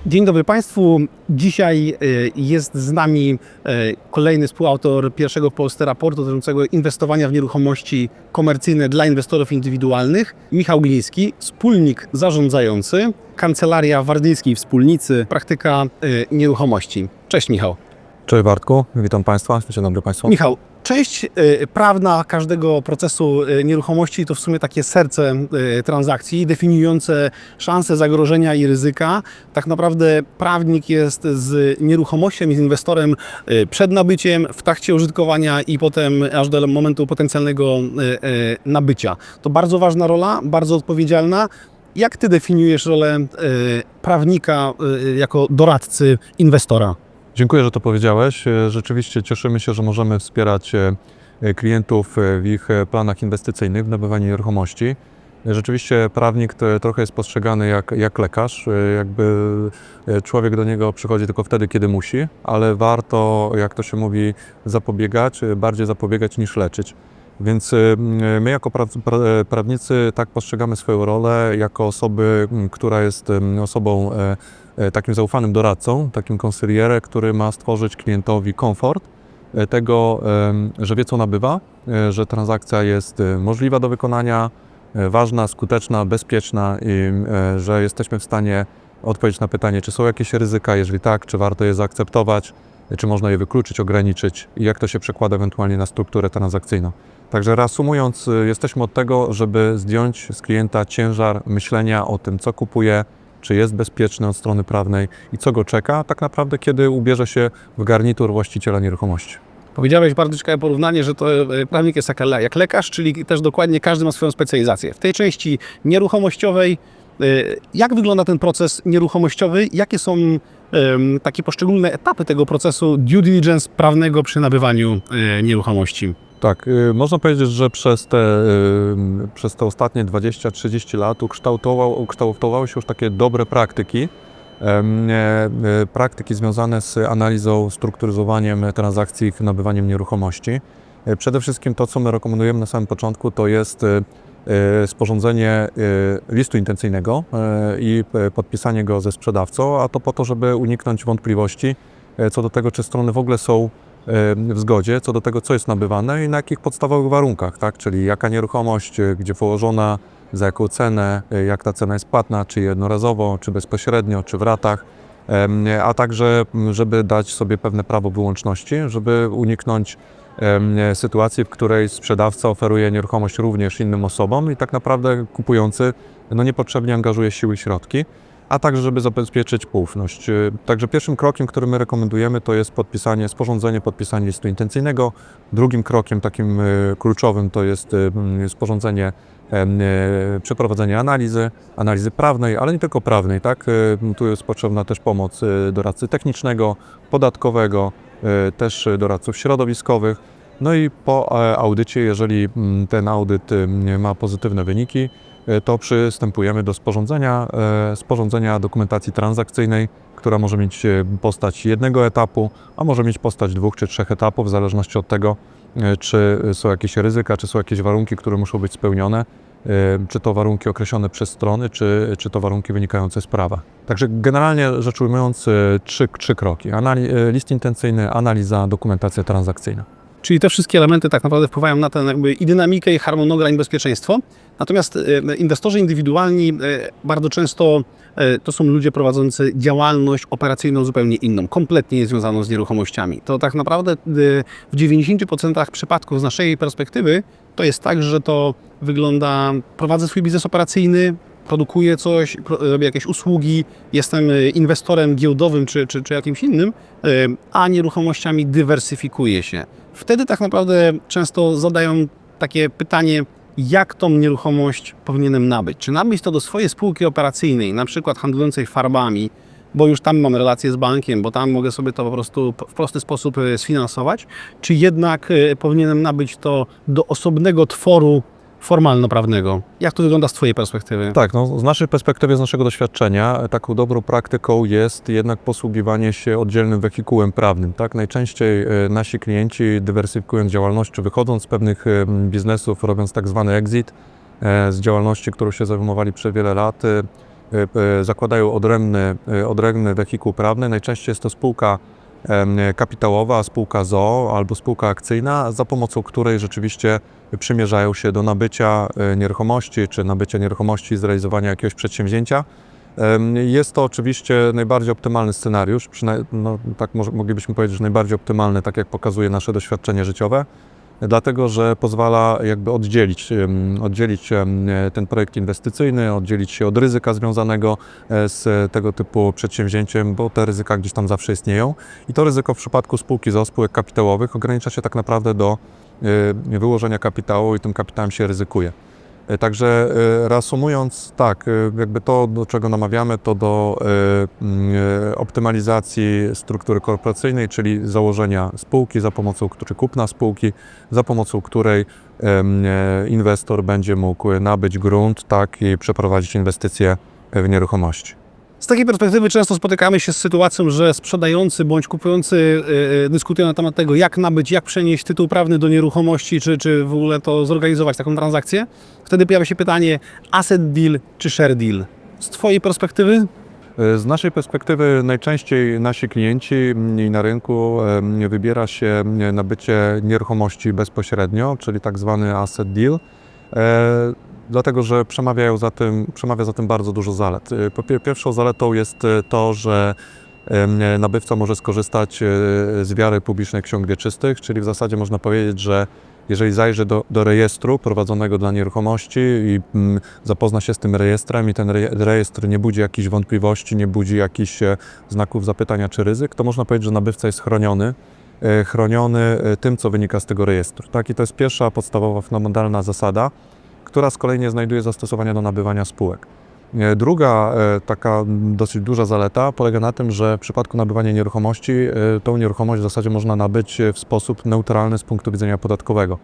Dzień dobry Państwu. Dzisiaj jest z nami kolejny współautor pierwszego w Polsce raportu dotyczącego inwestowania w nieruchomości komercyjne dla inwestorów indywidualnych, Michał Gliński, wspólnik zarządzający, Kancelaria Wardyńskiej Wspólnicy, praktyka nieruchomości. Cześć Michał. Cześć Bartku, witam Państwa, dzień dobry Państwu. Michał, część prawna każdego procesu nieruchomości to w sumie takie serce transakcji, definiujące szanse, zagrożenia i ryzyka. Tak naprawdę prawnik jest z nieruchomością i z inwestorem przed nabyciem, w trakcie użytkowania i potem aż do momentu potencjalnego nabycia. To bardzo ważna rola, bardzo odpowiedzialna. Jak Ty definiujesz rolę prawnika jako doradcy inwestora? Dziękuję, że to powiedziałeś. Rzeczywiście cieszymy się, że możemy wspierać klientów w ich planach inwestycyjnych w nabywaniu nieruchomości. Rzeczywiście prawnik to trochę jest postrzegany jak lekarz, jakby człowiek do niego przychodzi tylko wtedy, kiedy musi, ale warto, jak to się mówi, zapobiegać, bardziej zapobiegać niż leczyć. Więc my jako prawnicy tak postrzegamy swoją rolę jako osoby, która jest osobą takim zaufanym doradcą, takim consigliere, który ma stworzyć klientowi komfort tego, że wie co nabywa, że transakcja jest możliwa do wykonania, ważna, skuteczna, bezpieczna i że jesteśmy w stanie odpowiedzieć na pytanie, czy są jakieś ryzyka, jeżeli tak, czy warto je zaakceptować, czy można je wykluczyć, ograniczyć i jak to się przekłada ewentualnie na strukturę transakcyjną. Także reasumując, jesteśmy od tego, żeby zdjąć z klienta ciężar myślenia o tym, co kupuje, czy jest bezpieczny od strony prawnej i co go czeka, tak naprawdę kiedy ubierze się w garnitur właściciela nieruchomości. Powiedziałeś bardzo ciekawe porównanie, że to prawnik jest jak lekarz, czyli też dokładnie każdy ma swoją specjalizację. W tej części nieruchomościowej, jak wygląda ten proces nieruchomościowy? Jakie są takie poszczególne etapy tego procesu due diligence prawnego przy nabywaniu nieruchomości? Tak, można powiedzieć, że przez te ostatnie 20-30 lat ukształtowały się już takie dobre praktyki, praktyki związane z analizą, strukturyzowaniem transakcji, nabywaniem nieruchomości. Przede wszystkim to, co my rekomendujemy na samym początku, to jest sporządzenie listu intencyjnego i podpisanie go ze sprzedawcą, a to po to, żeby uniknąć wątpliwości co do tego, czy strony w ogóle są w zgodzie co do tego, co jest nabywane i na jakich podstawowych warunkach, tak? Czyli jaka nieruchomość, gdzie położona, za jaką cenę, jak ta cena jest płatna, czy jednorazowo, czy bezpośrednio, czy w ratach, a także, żeby dać sobie pewne prawo wyłączności, żeby uniknąć sytuacji, w której sprzedawca oferuje nieruchomość również innym osobom i tak naprawdę kupujący niepotrzebnie angażuje siły i środki, a także żeby zabezpieczyć poufność. Także pierwszym krokiem, który my rekomendujemy, to jest sporządzenie listu intencyjnego. Drugim krokiem takim kluczowym to jest sporządzenie, przeprowadzenie analizy prawnej, ale nie tylko prawnej, tak? Tu jest potrzebna też pomoc doradcy technicznego, podatkowego, też doradców środowiskowych. No i po audycie, jeżeli ten audyt ma pozytywne wyniki, to przystępujemy do sporządzenia dokumentacji transakcyjnej, która może mieć postać jednego etapu, a może mieć postać 2 czy 3 etapów, w zależności od tego, czy są jakieś ryzyka, czy są jakieś warunki, które muszą być spełnione, czy to warunki określone przez strony, czy to warunki wynikające z prawa. Także generalnie rzecz ujmując, trzy kroki. List intencyjny, analiza, dokumentacja transakcyjna. Czyli te wszystkie elementy tak naprawdę wpływają na ten i dynamikę, i harmonogram, i bezpieczeństwo. Natomiast inwestorzy indywidualni bardzo często to są ludzie prowadzący działalność operacyjną zupełnie inną, kompletnie niezwiązaną z nieruchomościami. To tak naprawdę w 90% przypadków z naszej perspektywy to jest tak, że to wygląda, prowadzę swój biznes operacyjny, produkuję coś, robię jakieś usługi, jestem inwestorem giełdowym czy jakimś innym, a nieruchomościami dywersyfikuję się. Wtedy tak naprawdę często zadają takie pytanie, jak tą nieruchomość powinienem nabyć? Czy nabyć to do swojej spółki operacyjnej, na przykład handlującej farbami, bo już tam mam relację z bankiem, bo tam mogę sobie to po prostu w prosty sposób sfinansować, czy jednak powinienem nabyć to do osobnego tworu formalno-prawnego. Jak to wygląda z Twojej perspektywy? Tak, z naszej perspektywy, z naszego doświadczenia, taką dobrą praktyką jest jednak posługiwanie się oddzielnym wehikułem prawnym. Tak? Najczęściej nasi klienci, dywersyfikując działalność, czy wychodząc z pewnych biznesów, robiąc tak zwany exit z działalności, którą się zajmowali przez wiele lat, zakładają odrębny wehikuł prawny. Najczęściej jest to spółka kapitałowa, spółka z o.o. albo spółka akcyjna, za pomocą której rzeczywiście przymierzają się do nabycia nieruchomości, czy nabycia nieruchomości i zrealizowania jakiegoś przedsięwzięcia. Jest to oczywiście najbardziej optymalny scenariusz, no, tak moglibyśmy powiedzieć, że najbardziej optymalny, tak jak pokazuje nasze doświadczenie życiowe, dlatego że pozwala jakby oddzielić ten projekt inwestycyjny, oddzielić się od ryzyka związanego z tego typu przedsięwzięciem, bo te ryzyka gdzieś tam zawsze istnieją. I to ryzyko w przypadku spółki z o.o., spółek kapitałowych, ogranicza się tak naprawdę do wyłożenia kapitału i tym kapitałem się ryzykuje. Także reasumując, tak, jakby to, do czego namawiamy, to do optymalizacji struktury korporacyjnej, czyli założenia spółki czy kupna spółki, za pomocą której inwestor będzie mógł nabyć grunt, tak, i przeprowadzić inwestycje w nieruchomości. Z takiej perspektywy często spotykamy się z sytuacją, że sprzedający bądź kupujący dyskutują na temat tego, jak nabyć, jak przenieść tytuł prawny do nieruchomości, czy w ogóle to zorganizować taką transakcję. Wtedy pojawia się pytanie, asset deal czy share deal? Z Twojej perspektywy? Z naszej perspektywy najczęściej nasi klienci i na rynku wybiera się nabycie nieruchomości bezpośrednio, czyli tak zwany asset deal. Dlatego, że przemawia za tym bardzo dużo zalet. Pierwszą zaletą jest to, że nabywca może skorzystać z wiary publicznej ksiąg wieczystych, czyli w zasadzie można powiedzieć, że jeżeli zajrzy do rejestru prowadzonego dla nieruchomości i zapozna się z tym rejestrem i ten rejestr nie budzi jakichś wątpliwości, nie budzi jakichś znaków zapytania czy ryzyk, to można powiedzieć, że nabywca jest chroniony tym, co wynika z tego rejestru. Tak? I to jest pierwsza podstawowa, fundamentalna zasada, która z kolei nie znajduje zastosowania do nabywania spółek. Druga taka dosyć duża zaleta polega na tym, że w przypadku nabywania nieruchomości tą nieruchomość w zasadzie można nabyć w sposób neutralny z punktu widzenia podatkowego.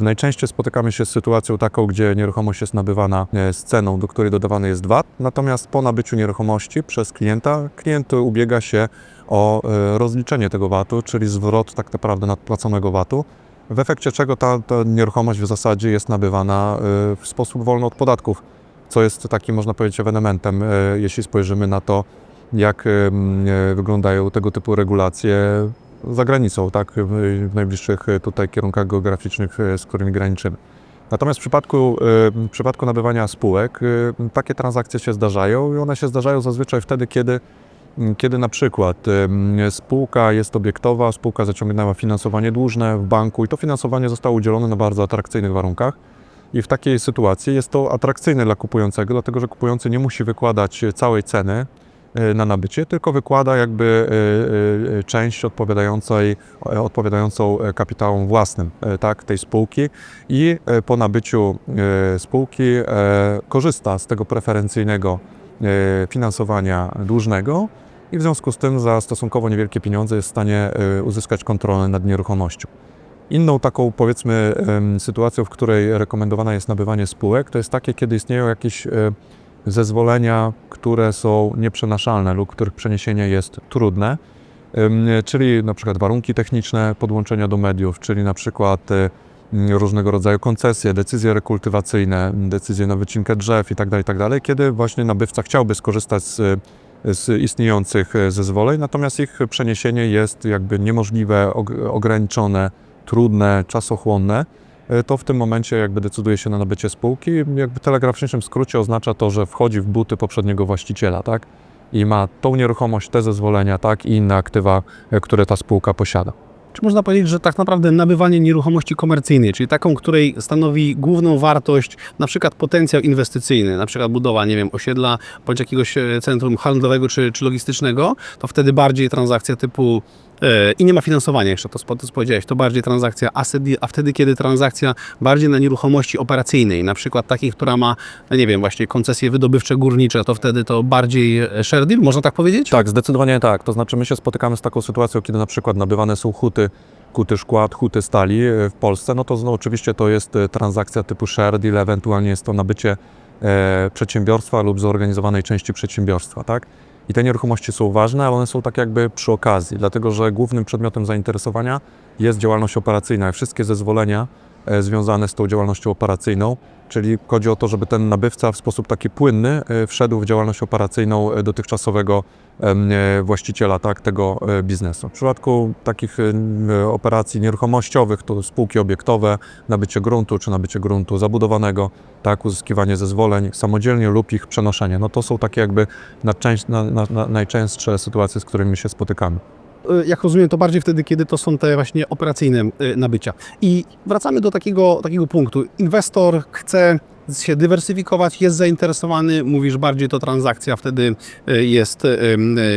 Najczęściej spotykamy się z sytuacją taką, gdzie nieruchomość jest nabywana z ceną, do której dodawany jest VAT, natomiast po nabyciu nieruchomości przez klienta, klient ubiega się o rozliczenie tego VAT-u, czyli zwrot tak naprawdę nadpłaconego VAT-u, w efekcie czego ta nieruchomość w zasadzie jest nabywana w sposób wolny od podatków, co jest takim, można powiedzieć, ewenementem, jeśli spojrzymy na to, jak wyglądają tego typu regulacje za granicą, tak, w najbliższych tutaj kierunkach geograficznych, z którymi graniczymy. Natomiast w przypadku nabywania spółek takie transakcje się zdarzają i one się zdarzają zazwyczaj wtedy, kiedy na przykład spółka jest obiektowa, spółka zaciągnęła finansowanie dłużne w banku i to finansowanie zostało udzielone na bardzo atrakcyjnych warunkach. I w takiej sytuacji jest to atrakcyjne dla kupującego, dlatego że kupujący nie musi wykładać całej ceny na nabycie, tylko wykłada jakby część odpowiadającą kapitałom własnym, tak, tej spółki i po nabyciu spółki korzysta z tego preferencyjnego finansowania dłużnego i w związku z tym za stosunkowo niewielkie pieniądze jest w stanie uzyskać kontrolę nad nieruchomością. Inną taką, powiedzmy, sytuacją, w której rekomendowane jest nabywanie spółek, to jest takie, kiedy istnieją jakieś zezwolenia, które są nieprzenaszalne lub których przeniesienie jest trudne, czyli na przykład warunki techniczne podłączenia do mediów, czyli na przykład różnego rodzaju koncesje, decyzje rekultywacyjne, decyzje na wycinkę drzew itd., kiedy właśnie nabywca chciałby skorzystać z istniejących zezwoleń, natomiast ich przeniesienie jest jakby niemożliwe, ograniczone, trudne, czasochłonne, to w tym momencie jakby decyduje się na nabycie spółki. Jakby w telegraficznym skrócie oznacza to, że wchodzi w buty poprzedniego właściciela, tak? I ma tą nieruchomość, te zezwolenia, tak? I inne aktywa, które ta spółka posiada. Czy można powiedzieć, że tak naprawdę nabywanie nieruchomości komercyjnej, czyli taką, której stanowi główną wartość, na przykład potencjał inwestycyjny, na przykład budowa, nie wiem, osiedla bądź jakiegoś centrum handlowego czy logistycznego, to wtedy bardziej transakcja typu i nie ma finansowania jeszcze, to powiedziałeś, to bardziej transakcja asset deal, a wtedy, kiedy transakcja bardziej na nieruchomości operacyjnej, na przykład takiej, która ma, nie wiem, właśnie koncesje wydobywcze, górnicze, to wtedy to bardziej share deal, można tak powiedzieć? Tak, zdecydowanie tak. To znaczy my się spotykamy z taką sytuacją, kiedy na przykład nabywane są huty szkła, huty stali w Polsce, no to oczywiście to jest transakcja typu share deal, ewentualnie jest to nabycie przedsiębiorstwa lub zorganizowanej części przedsiębiorstwa, tak? I te nieruchomości są ważne, ale one są tak jakby przy okazji, dlatego że głównym przedmiotem zainteresowania jest działalność operacyjna. Wszystkie zezwolenia związane z tą działalnością operacyjną, czyli chodzi o to, żeby ten nabywca w sposób taki płynny wszedł w działalność operacyjną dotychczasowego właściciela, tak, tego biznesu. W przypadku takich operacji nieruchomościowych to spółki obiektowe, nabycie gruntu czy nabycie gruntu zabudowanego, tak, uzyskiwanie zezwoleń samodzielnie lub ich przenoszenie. No to są takie jakby najczęstsze sytuacje, z którymi się spotykamy. Jak rozumiem, to bardziej wtedy, kiedy to są te właśnie operacyjne nabycia. I wracamy do takiego punktu. Inwestor chce się dywersyfikować, jest zainteresowany, mówisz bardziej to transakcja, wtedy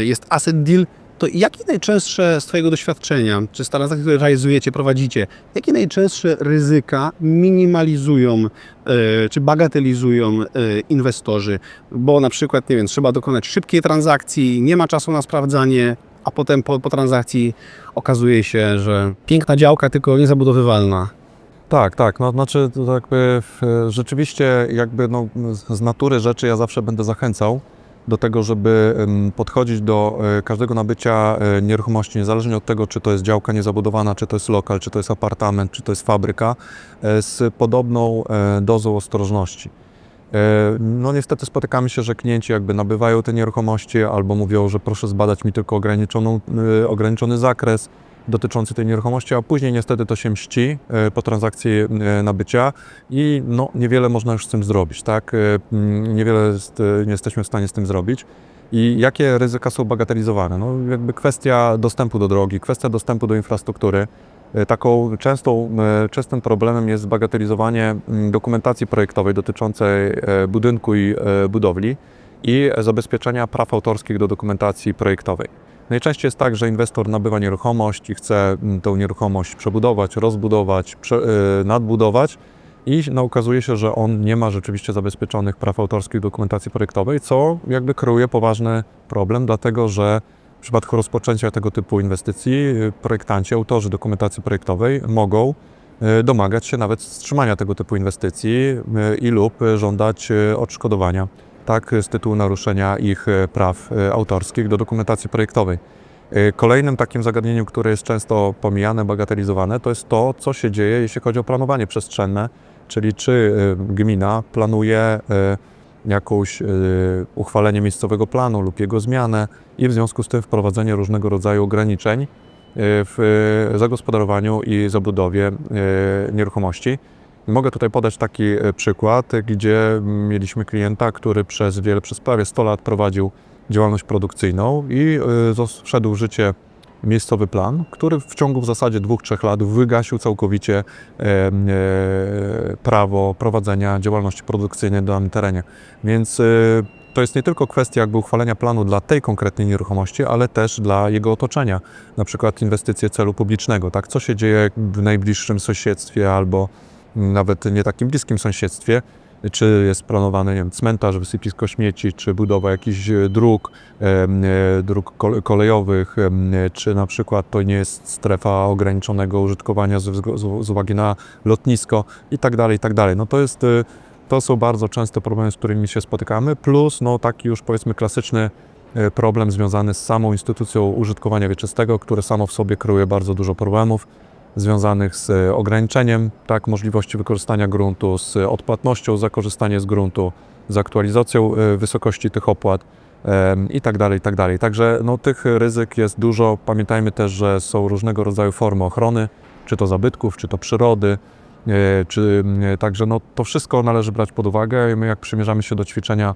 jest asset deal. To jakie najczęstsze z Twojego doświadczenia, czy z transakcji, które realizujecie, prowadzicie, jakie najczęstsze ryzyka minimalizują czy bagatelizują inwestorzy? Bo na przykład, nie wiem, trzeba dokonać szybkiej transakcji, nie ma czasu na sprawdzanie, a potem po transakcji okazuje się, że piękna działka, tylko niezabudowywalna. Tak, no znaczy to jakby rzeczywiście jakby no, z natury rzeczy ja zawsze będę zachęcał do tego, żeby podchodzić do każdego nabycia nieruchomości, niezależnie od tego, czy to jest działka niezabudowana, czy to jest lokal, czy to jest apartament, czy to jest fabryka, z podobną dozą ostrożności. No niestety spotykamy się, że klienci jakby nabywają te nieruchomości albo mówią, że proszę zbadać mi tylko ograniczony zakres dotyczący tej nieruchomości, a później niestety to się mści po transakcji nabycia i no niewiele można już z tym zrobić, tak? Niewiele nie jesteśmy w stanie z tym zrobić. I jakie ryzyka są bagatelizowane? No jakby kwestia dostępu do drogi, kwestia dostępu do infrastruktury. Taką częstym problemem jest bagatelizowanie dokumentacji projektowej dotyczącej budynku i budowli i zabezpieczenia praw autorskich do dokumentacji projektowej. Najczęściej jest tak, że inwestor nabywa nieruchomość i chce tą nieruchomość przebudować, rozbudować, nadbudować i no, okazuje się, że on nie ma rzeczywiście zabezpieczonych praw autorskich dokumentacji projektowej, co jakby kreuje poważny problem, dlatego że w przypadku rozpoczęcia tego typu inwestycji projektanci, autorzy dokumentacji projektowej mogą domagać się nawet wstrzymania tego typu inwestycji i lub żądać odszkodowania, tak, z tytułu naruszenia ich praw autorskich do dokumentacji projektowej. Kolejnym takim zagadnieniem, które jest często pomijane, bagatelizowane, to jest to, co się dzieje, jeśli chodzi o planowanie przestrzenne, czyli czy gmina planuje uchwalenie miejscowego planu lub jego zmianę i w związku z tym wprowadzenie różnego rodzaju ograniczeń w zagospodarowaniu i zabudowie nieruchomości. Mogę tutaj podać taki przykład, gdzie mieliśmy klienta, który przez prawie 100 lat prowadził działalność produkcyjną i wszedł w życie miejscowy plan, który w ciągu w zasadzie 2-3 lat wygasił całkowicie prawo prowadzenia działalności produkcyjnej na danym terenie. Więc to jest nie tylko kwestia jakby uchwalenia planu dla tej konkretnej nieruchomości, ale też dla jego otoczenia, na przykład inwestycje celu publicznego, tak? Co się dzieje w najbliższym sąsiedztwie albo nawet nie takim bliskim sąsiedztwie, czy jest planowany, nie wiem, cmentarz, wysypisko śmieci, czy budowa jakichś dróg kolejowych, czy na przykład to nie jest strefa ograniczonego użytkowania z uwagi na lotnisko i tak dalej, i tak dalej. No to są bardzo częste problemy, z którymi się spotykamy, plus no taki już powiedzmy klasyczny problem związany z samą instytucją użytkowania wieczystego, które samo w sobie kreuje bardzo dużo problemów związanych z ograniczeniem, tak, możliwości wykorzystania gruntu, z odpłatnością za korzystanie z gruntu, z aktualizacją wysokości tych opłat i tak dalej, i tak dalej. Także no, tych ryzyk jest dużo. Pamiętajmy też, że są różnego rodzaju formy ochrony, czy to zabytków, czy to przyrody, także no, to wszystko należy brać pod uwagę. My jak przymierzamy się do ćwiczenia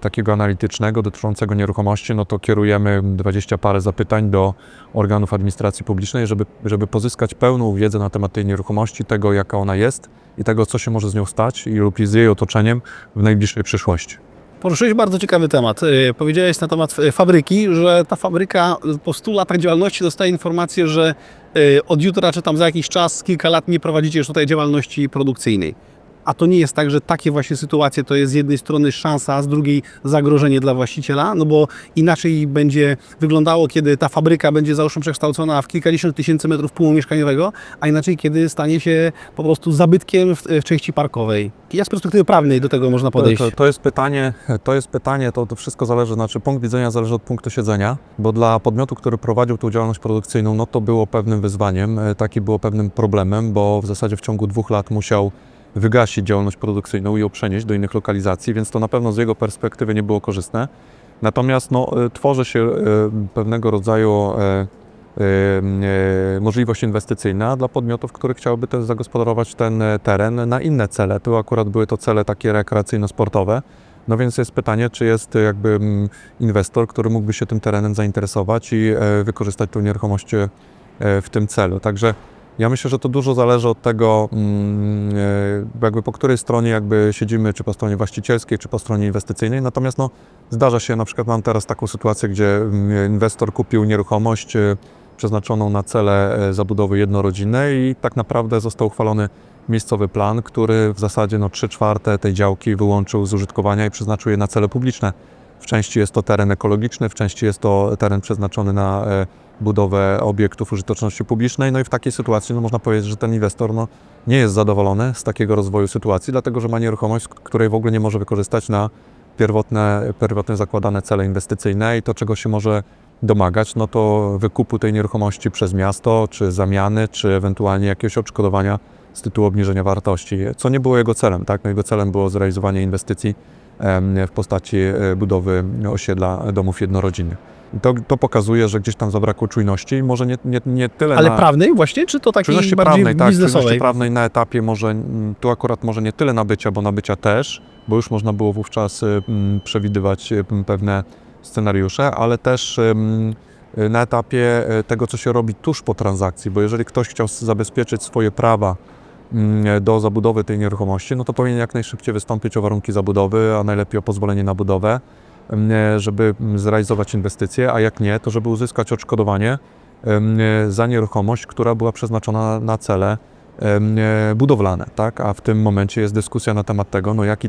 takiego analitycznego dotyczącego nieruchomości, no to kierujemy 20 parę zapytań do organów administracji publicznej, żeby pozyskać pełną wiedzę na temat tej nieruchomości, tego jaka ona jest i tego co się może z nią stać lub z jej otoczeniem w najbliższej przyszłości. Poruszyłeś bardzo ciekawy temat. Powiedziałeś na temat fabryki, że ta fabryka po 100 latach działalności dostaje informację, że od jutra czy tam za jakiś czas, kilka lat nie prowadzicie już tutaj działalności produkcyjnej. a to nie jest tak, że takie właśnie sytuacje to jest z jednej strony szansa, a z drugiej zagrożenie dla właściciela, no bo inaczej będzie wyglądało, kiedy ta fabryka będzie załóżmy przekształcona w kilkadziesiąt tysięcy metrów pułu mieszkaniowego, a inaczej, kiedy stanie się po prostu zabytkiem w części parkowej. Jak z perspektywy prawnej do tego można podejść? To jest pytanie, to wszystko zależy, znaczy punkt widzenia zależy od punktu siedzenia, bo dla podmiotu, który prowadził tą działalność produkcyjną, no to było pewnym wyzwaniem, taki było pewnym problemem, bo w zasadzie w ciągu 2 lat musiał wygasić działalność produkcyjną i ją przenieść do innych lokalizacji, więc to na pewno z jego perspektywy nie było korzystne. Natomiast tworzy się pewnego rodzaju możliwość inwestycyjna dla podmiotów, które chciałyby też zagospodarować ten teren na inne cele. Tu akurat były to cele takie rekreacyjno-sportowe. No więc jest pytanie, czy jest jakby inwestor, który mógłby się tym terenem zainteresować i wykorzystać tą nieruchomość w tym celu. Także ja myślę, że to dużo zależy od tego, jakby po której stronie jakby siedzimy, czy po stronie właścicielskiej, czy po stronie inwestycyjnej. Natomiast zdarza się, na przykład mam teraz taką sytuację, gdzie inwestor kupił nieruchomość przeznaczoną na cele zabudowy jednorodzinnej i tak naprawdę został uchwalony miejscowy plan, który w zasadzie 3/4 tej działki wyłączył z użytkowania i przeznaczył je na cele publiczne. W części jest to teren ekologiczny, w części jest to teren przeznaczony na budowę obiektów użyteczności publicznej. No i w takiej sytuacji można powiedzieć, że ten inwestor nie jest zadowolony z takiego rozwoju sytuacji, dlatego że ma nieruchomość, której w ogóle nie może wykorzystać na pierwotne zakładane cele inwestycyjne i to, czego się może domagać, no to wykupu tej nieruchomości przez miasto, czy zamiany, czy ewentualnie jakiegoś odszkodowania z tytułu obniżenia wartości, co nie było jego celem, tak? No jego celem było zrealizowanie inwestycji w postaci budowy osiedla domów jednorodzinnych. To pokazuje, że gdzieś tam zabrakło czujności, może nie tyle Ale prawnej właśnie, czy to takiej czujności bardziej prawnej, tak, biznesowej? czujności prawnej na etapie tu akurat może nie tyle nabycia, bo nabycia też, bo już można było wówczas przewidywać pewne scenariusze, ale też na etapie tego, co się robi tuż po transakcji, bo jeżeli ktoś chciał zabezpieczyć swoje prawa do zabudowy tej nieruchomości, no to powinien jak najszybciej wystąpić o warunki zabudowy, a najlepiej o pozwolenie na budowę, żeby zrealizować inwestycje, a jak nie, to żeby uzyskać odszkodowanie za nieruchomość, która była przeznaczona na cele budowlane, tak? A w tym momencie jest dyskusja na temat tego, jaki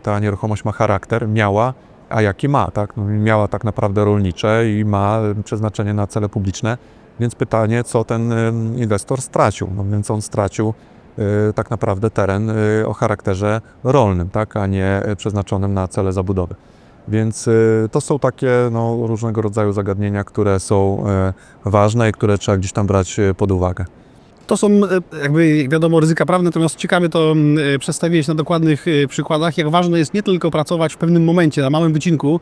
ta nieruchomość ma charakter, miała, a jaki ma, tak? Miała tak naprawdę rolnicze i ma przeznaczenie na cele publiczne, więc pytanie, co ten inwestor stracił? Więc on stracił tak naprawdę teren o charakterze rolnym, tak? A nie przeznaczonym na cele zabudowy. Więc to są takie różnego rodzaju zagadnienia, które są ważne i które trzeba gdzieś tam brać pod uwagę. To są jakby wiadomo ryzyka prawne, natomiast ciekawie to przedstawiłeś na dokładnych przykładach, jak ważne jest nie tylko pracować w pewnym momencie, na małym wycinku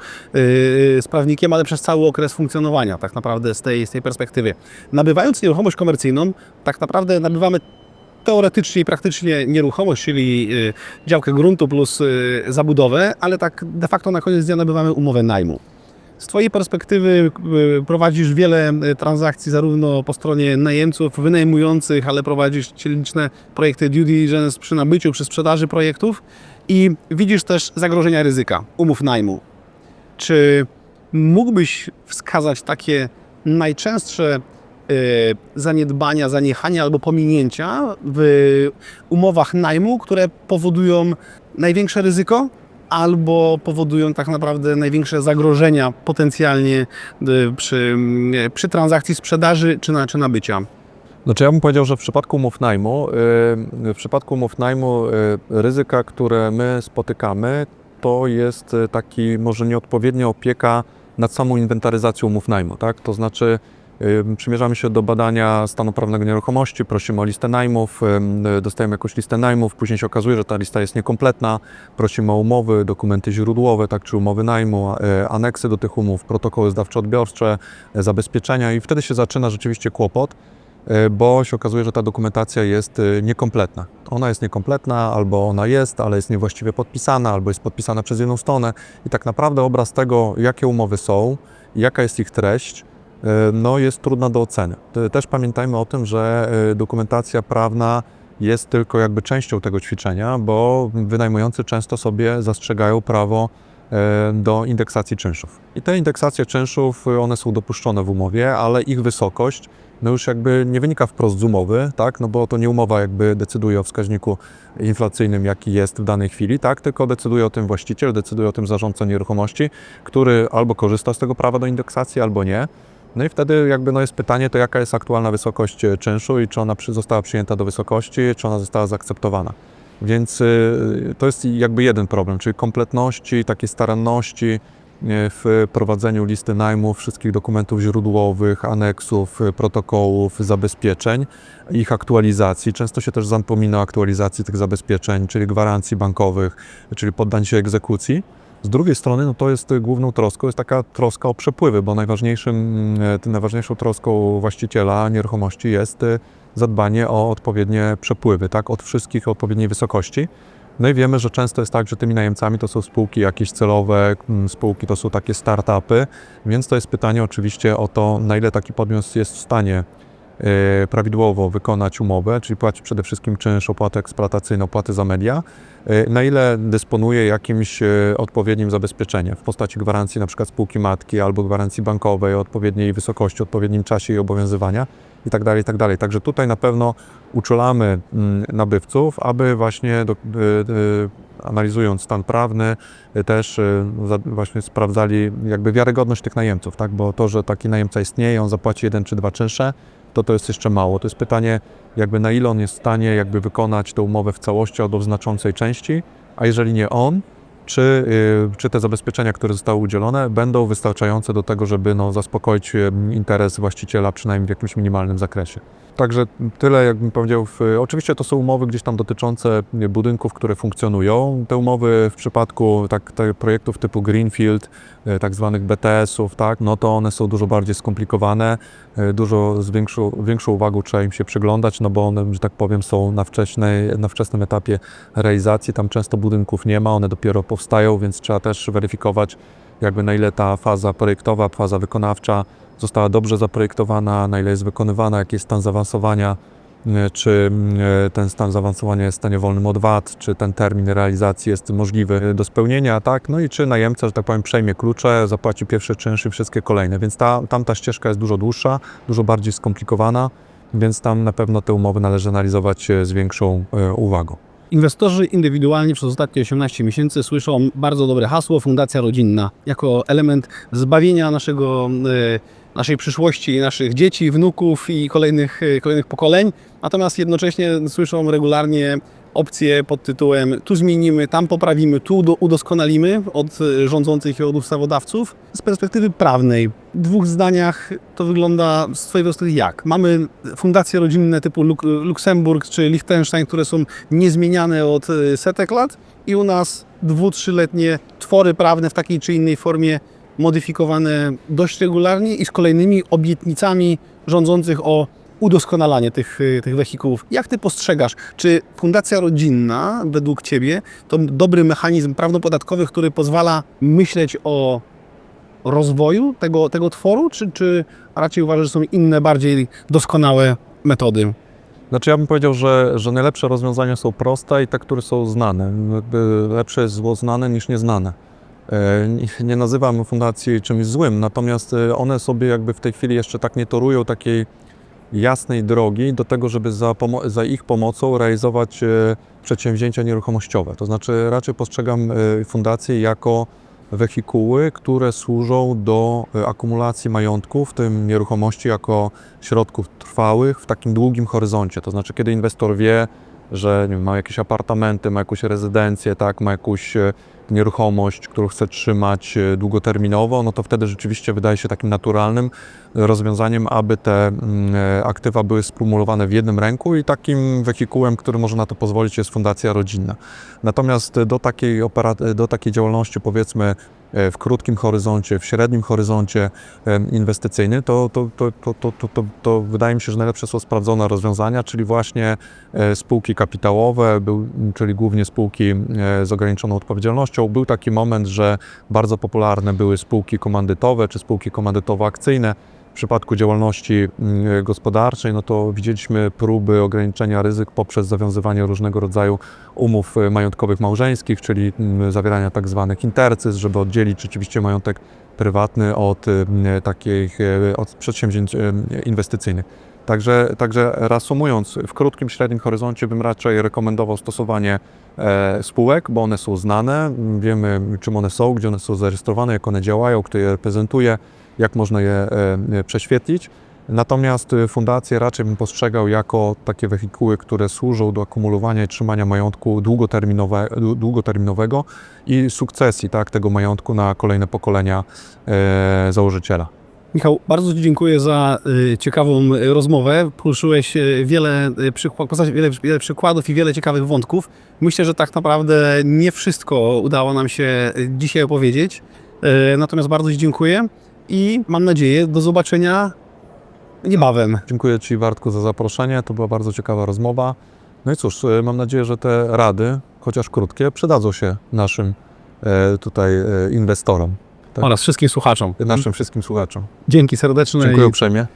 z prawnikiem, ale przez cały okres funkcjonowania tak naprawdę z tej perspektywy. Nabywając nieruchomość komercyjną, tak naprawdę nabywamy teoretycznie i praktycznie nieruchomość, czyli działkę gruntu plus zabudowę, ale tak de facto na koniec dnia nabywamy umowę najmu. Z Twojej perspektywy prowadzisz wiele transakcji zarówno po stronie najemców, wynajmujących, ale prowadzisz liczne projekty due diligence przy nabyciu, przy sprzedaży projektów i widzisz też zagrożenia ryzyka, umów najmu. Czy mógłbyś wskazać takie najczęstsze zaniedbania, zaniechania albo pominięcia w umowach najmu, które powodują największe ryzyko albo powodują tak naprawdę największe zagrożenia potencjalnie przy transakcji sprzedaży czy nabycia? Znaczy ja bym powiedział, że w przypadku umów najmu ryzyka, które my spotykamy, to jest taki może nieodpowiednia opieka nad samą inwentaryzacją umów najmu, tak? To znaczy przymierzamy się do badania stanu prawnego nieruchomości, prosimy o listę najmów, dostajemy jakąś listę najmów, później się okazuje, że ta lista jest niekompletna, prosimy o umowy, dokumenty źródłowe, tak, czy umowy najmu, aneksy do tych umów, protokoły zdawczo-odbiorcze, zabezpieczenia i wtedy się zaczyna rzeczywiście kłopot, bo się okazuje, że ta dokumentacja jest niekompletna. Ona jest niekompletna, albo ona jest, ale jest niewłaściwie podpisana, albo jest podpisana przez jedną stronę i tak naprawdę obraz tego, jakie umowy są, jaka jest ich treść, jest trudna do oceny. Też pamiętajmy o tym, że dokumentacja prawna jest tylko jakby częścią tego ćwiczenia, bo wynajmujący często sobie zastrzegają prawo do indeksacji czynszów. I te indeksacje czynszów, one są dopuszczone w umowie, ale ich wysokość no już jakby nie wynika wprost z umowy, tak, no bo to nie umowa jakby decyduje o wskaźniku inflacyjnym, jaki jest w danej chwili, tak, tylko decyduje o tym właściciel, decyduje o tym zarządca nieruchomości, który albo korzysta z tego prawa do indeksacji, albo nie. No i wtedy jakby no jest pytanie, to jaka jest aktualna wysokość czynszu i czy ona została przyjęta do wysokości, czy ona została zaakceptowana. Więc to jest jakby jeden problem, czyli kompletności, takiej staranności w prowadzeniu listy najmu, wszystkich dokumentów źródłowych, aneksów, protokołów, zabezpieczeń, ich aktualizacji. Często się też zapomina o aktualizacji tych zabezpieczeń, czyli gwarancji bankowych, czyli poddania się egzekucji. Z drugiej strony, no to jest główną troską, jest taka troska o przepływy, bo najważniejszą troską właściciela nieruchomości jest zadbanie o odpowiednie przepływy, tak, od wszystkich o odpowiedniej wysokości. No i wiemy, że często jest tak, że tymi najemcami to są spółki jakieś celowe, spółki to są takie startupy, więc to jest pytanie oczywiście o to, na ile taki podmiot jest w stanie prawidłowo wykonać umowę, czyli płaci przede wszystkim czynsz, opłaty eksploatacyjne, opłaty za media, na ile dysponuje jakimś odpowiednim zabezpieczeniem w postaci gwarancji na przykład spółki matki albo gwarancji bankowej o odpowiedniej wysokości, odpowiednim czasie jej obowiązywania i tak dalej, i tak dalej. Także tutaj na pewno uczulamy nabywców, aby właśnie analizując stan prawny, też właśnie sprawdzali jakby wiarygodność tych najemców, tak? Bo to, że taki najemca istnieje, on zapłaci 1 czy 2 czynsze, to jest jeszcze mało. To jest pytanie, jakby na ile on jest w stanie jakby wykonać tę umowę w całości albo w znaczącej części, a jeżeli nie on, czy te zabezpieczenia, które zostały udzielone, będą wystarczające do tego, żeby zaspokoić interes właściciela przynajmniej w jakimś minimalnym zakresie. Także tyle, jakbym powiedział. Oczywiście to są umowy gdzieś tam dotyczące budynków, które funkcjonują. Te umowy w przypadku projektów typu Greenfield, tak zwanych BTS-ów, tak, no to one są dużo bardziej skomplikowane, z większą uwagą trzeba im się przyglądać, no bo one, że tak powiem, są na wczesnym etapie realizacji. Tam często budynków nie ma, one dopiero powstają, więc trzeba też weryfikować, jakby na ile ta faza projektowa, faza wykonawcza została dobrze zaprojektowana, na ile jest wykonywana, jaki jest stan zaawansowania, czy ten stan zaawansowania jest w stanie wolnym od wad, czy ten termin realizacji jest możliwy do spełnienia, tak? No i czy najemca, że tak powiem, przejmie klucze, zapłaci pierwszy czynsz i wszystkie kolejne, więc tamta ścieżka jest dużo dłuższa, dużo bardziej skomplikowana, więc tam na pewno te umowy należy analizować z większą uwagą. Inwestorzy indywidualni przez ostatnie 18 miesięcy słyszą bardzo dobre hasło Fundacja Rodzinna jako element zbawienia naszej przyszłości, naszych dzieci, wnuków i kolejnych pokoleń. Natomiast jednocześnie słyszą regularnie opcje pod tytułem tu zmienimy, tam poprawimy, tu udoskonalimy od rządzących i od ustawodawców. Z perspektywy prawnej, w 2 zdaniach to wygląda z Twojej perspektywy jak? Mamy fundacje rodzinne typu Luksemburg czy Liechtenstein, które są niezmieniane od setek lat i u nas 2-3-letnie twory prawne w takiej czy innej formie modyfikowane dość regularnie i z kolejnymi obietnicami rządzących o udoskonalanie tych wehikułów. Jak Ty postrzegasz, czy Fundacja Rodzinna według Ciebie to dobry mechanizm prawno-podatkowy, który pozwala myśleć o rozwoju tego tworu, czy raczej uważasz, że są inne, bardziej doskonałe metody? Znaczy ja bym powiedział, że najlepsze rozwiązania są proste i te, które są znane. Lepsze jest zło znane niż nieznane. Nie nazywam fundacji czymś złym, natomiast one sobie jakby w tej chwili jeszcze tak nie torują takiej jasnej drogi do tego, żeby za ich pomocą realizować przedsięwzięcia nieruchomościowe. To znaczy raczej postrzegam fundacje jako wehikuły, które służą do akumulacji majątku, w tym nieruchomości, jako środków trwałych w takim długim horyzoncie. To znaczy kiedy inwestor wie, że nie wiem, ma jakieś apartamenty, ma jakąś rezydencję, tak, ma jakąś nieruchomość, którą chce trzymać długoterminowo, no to wtedy rzeczywiście wydaje się takim naturalnym rozwiązaniem, aby te aktywa były skumulowane w jednym ręku i takim wehikułem, który może na to pozwolić, jest fundacja rodzinna. Natomiast do takiej działalności, powiedzmy, w krótkim horyzoncie, w średnim horyzoncie inwestycyjnym, to wydaje mi się, że najlepsze są sprawdzone rozwiązania, czyli właśnie spółki kapitałowe, czyli głównie spółki z ograniczoną odpowiedzialnością. Był taki moment, że bardzo popularne były spółki komandytowe czy spółki komandytowo-akcyjne. W przypadku działalności gospodarczej, no to widzieliśmy próby ograniczenia ryzyk poprzez zawiązywanie różnego rodzaju umów majątkowych małżeńskich, czyli zawierania tak zwanych intercyz, żeby oddzielić rzeczywiście majątek prywatny od przedsięwzięć inwestycyjnych. Także reasumując, w krótkim, średnim horyzoncie bym raczej rekomendował stosowanie spółek, bo one są znane, wiemy czym one są, gdzie one są zarejestrowane, jak one działają, kto je reprezentuje, jak można je prześwietlić. Natomiast fundacje raczej bym postrzegał jako takie wehikuły, które służą do akumulowania i trzymania majątku długoterminowego i sukcesji tego majątku na kolejne pokolenia założyciela. Michał, bardzo Ci dziękuję za ciekawą rozmowę. Poruszyłeś wiele przykładów i wiele ciekawych wątków. Myślę, że tak naprawdę nie wszystko udało nam się dzisiaj opowiedzieć. Natomiast bardzo Ci dziękuję i mam nadzieję do zobaczenia niebawem. Dziękuję Ci, Bartku, za zaproszenie. To była bardzo ciekawa rozmowa. No i cóż, mam nadzieję, że te rady, chociaż krótkie, przydadzą się naszym tutaj inwestorom. Oraz wszystkim słuchaczom. Naszym wszystkim słuchaczom. Dzięki serdeczne. Dziękuję uprzejmie.